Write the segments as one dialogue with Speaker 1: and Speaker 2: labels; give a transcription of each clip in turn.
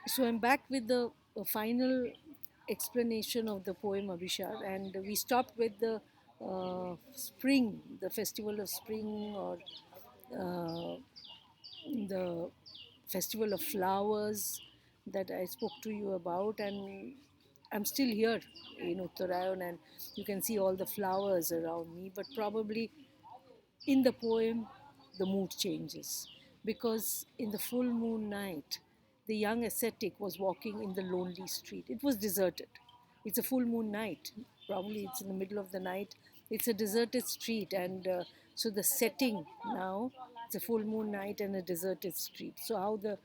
Speaker 1: So I'm back with the final explanation of the poem Abhishar, and we stopped with the spring, the festival of spring, or uh, the festival of flowers that I spoke to you about, and I'm still here in Uttarayan, and you can see all the flowers around me, but probably in the poem, the mood changes because in the full moon night, the young ascetic was walking in the lonely street. It was deserted. It's a full moon night. Probably it's in the middle of the night. It's a deserted street, and so the setting now, it's a full moon night and a deserted street. So how the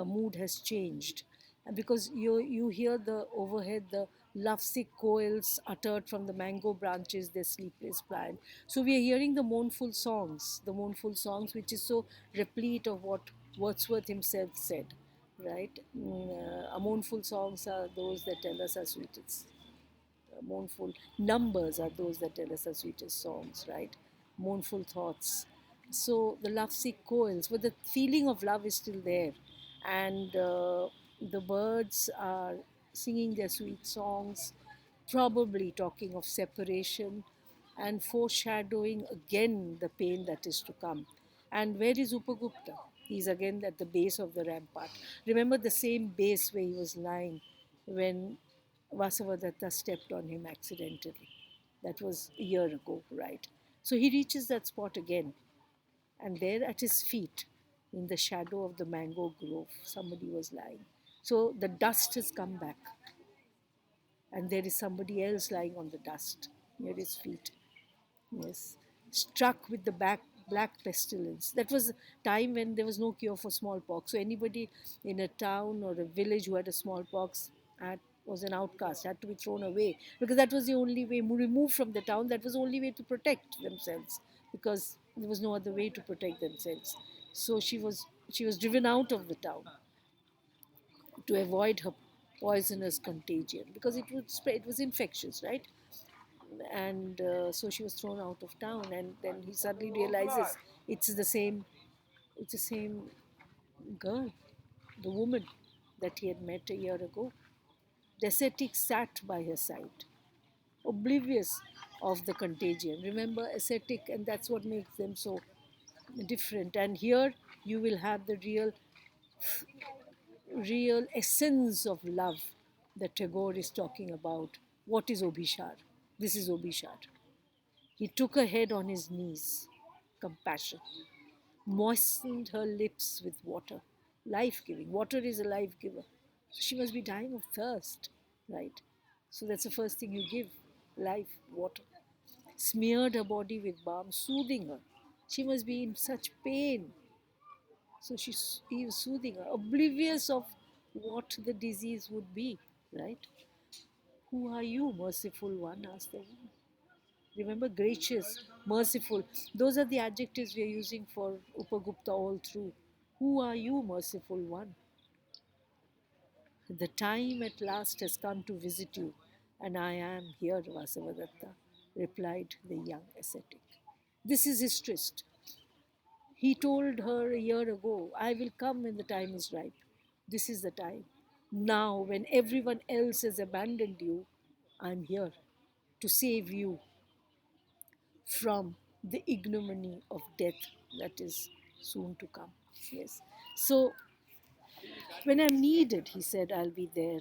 Speaker 1: mood has changed, and because you hear the overhead the lovesick koels uttered from the mango branches their sleepless plaint. So we are hearing the mournful songs which is so replete of what Wordsworth himself said, right? Mournful songs are those that tell us our sweetest. Mournful numbers are those that tell us our sweetest songs, right? Mournful thoughts. So the lovesick coils, but the feeling of love is still there, and the birds are singing their sweet songs, probably talking of separation and foreshadowing again the pain that is to come. And where is Upagupta? He's again at the base of the rampart. Remember the same base where he was lying when Vasavadatta stepped on him accidentally. That was a year ago, right? So he reaches that spot again, and there at his feet, in the shadow of the mango grove, somebody was lying. So the dust has come back, and there is somebody else lying on the dust near his feet. Yes, struck with the black pestilence. That was a time when there was no cure for smallpox. So anybody in a town or a village who had a smallpox was an outcast, had to be thrown away because that was the only way, removed from the town. That was the only way to protect themselves because there was no other way to protect themselves. So she was driven out of the town to avoid her poisonous contagion because it would spread. It was infectious, right? And so she was thrown out of town, and then he suddenly realizes it's the same it's the same girl, the woman that he had met a year ago. The ascetic sat by her side, oblivious of the contagion. Remember, ascetic, and that's what makes them so different. And here you will have the real essence of love that Tagore is talking about. What is Obishar? This is Obishar. He took her head on his knees, compassion, moistened her lips with water, life giving. Water is a life giver. So she must be dying of thirst, right? So that's the first thing you give life, water. Smeared her body with balm, soothing her. She must be in such pain. So he was soothing her, oblivious of what the disease would be, right? Who are you, merciful one? Asked the woman. Remember, gracious, merciful. Those are the adjectives we are using for Upagupta all through. Who are you, merciful one? The time at last has come to visit you, and I am here, Vasavadatta, replied the young ascetic. This is his tryst. He told her a year ago, I will come when the time is ripe. This is the time. Now, when everyone else has abandoned you, I'm here to save you from the ignominy of death that is soon to come. Yes. So, when I'm needed, he said, I'll be there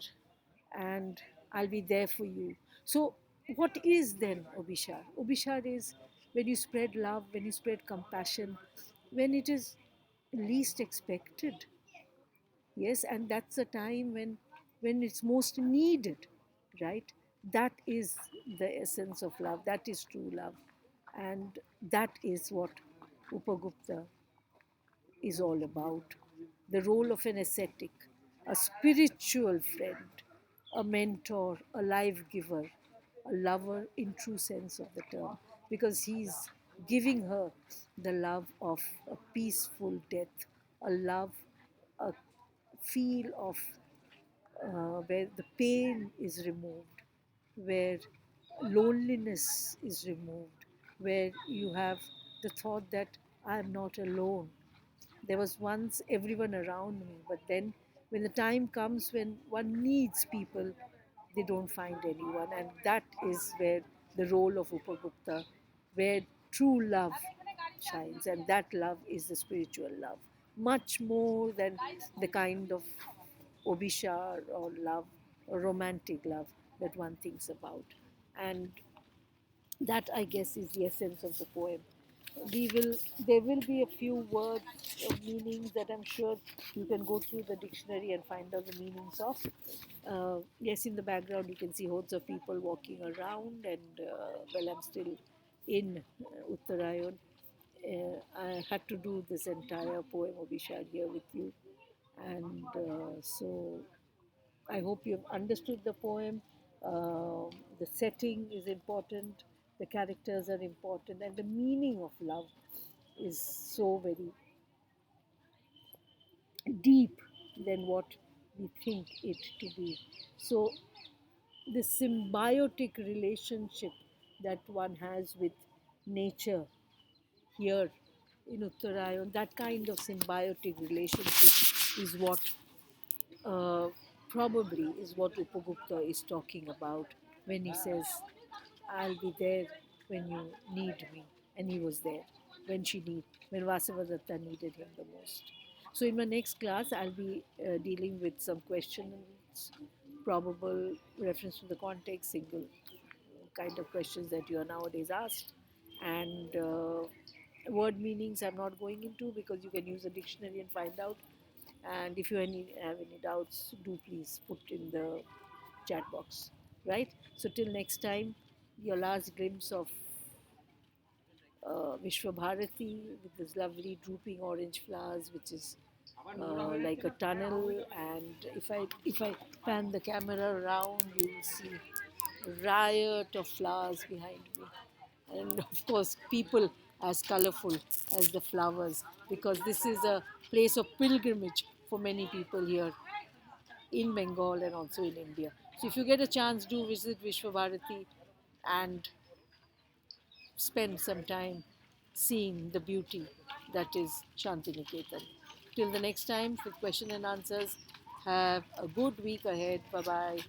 Speaker 1: and I'll be there for you. So, what is then Obishar? Obishar is when you spread love, when you spread compassion, when it is least expected. Yes, and that's a time when it's most needed, right? That is the essence of love. That is true love, and that is what Upagupta is all about. The role of an ascetic, a spiritual friend, a mentor, a life giver, a lover in true sense of the term, because he's giving her the love of a peaceful death, a love, a feel of where the pain is removed, where loneliness is removed, where you have the thought that I am not alone. There was once everyone around me, but then when the time comes when one needs people, they don't find anyone. And that is where the role of Upagupta, where true love shines. And that love is the spiritual love, much more than the kind of obishar or love or romantic love that one thinks about. And that, I guess, is the essence of the poem. We will There will be a few words of meanings that I'm sure you can go through the dictionary and find out the meanings of. Yes, in the background you can see hordes of people walking around, and well, I'm still in Uttarayan. I had to do this entire poem of Ishar here with you, and so I hope you've understood the poem. The setting is important, the characters are important, and the meaning of love is so very deep than what we think it to be. So, the symbiotic relationship that one has with nature here in Uttarayan, that kind of symbiotic relationship is what uh, probably is what Upagupta is talking about when he says, I'll be there when you need me. And he was there when Vasavadatta needed him the most. So in my next class, I'll be dealing with some questions, probable reference to the context, single kind of questions that you are nowadays asked. And word meanings I'm not going into, because you can use a dictionary and find out. And if you have any doubts, do please put in the chat box. Right? So till next time, your last glimpse of Vishwabharati with this lovely drooping orange flowers, which is like a tunnel. And if I pan the camera around, you will see a riot of flowers behind me, and of course people as colorful as the flowers, because this is a place of pilgrimage for many people here in Bengal and also in India. So if you get a chance, do visit Vishwabharati and spend some time seeing the beauty that is Shantiniketan. Till the next time with question and answers, have a good week ahead. Bye bye.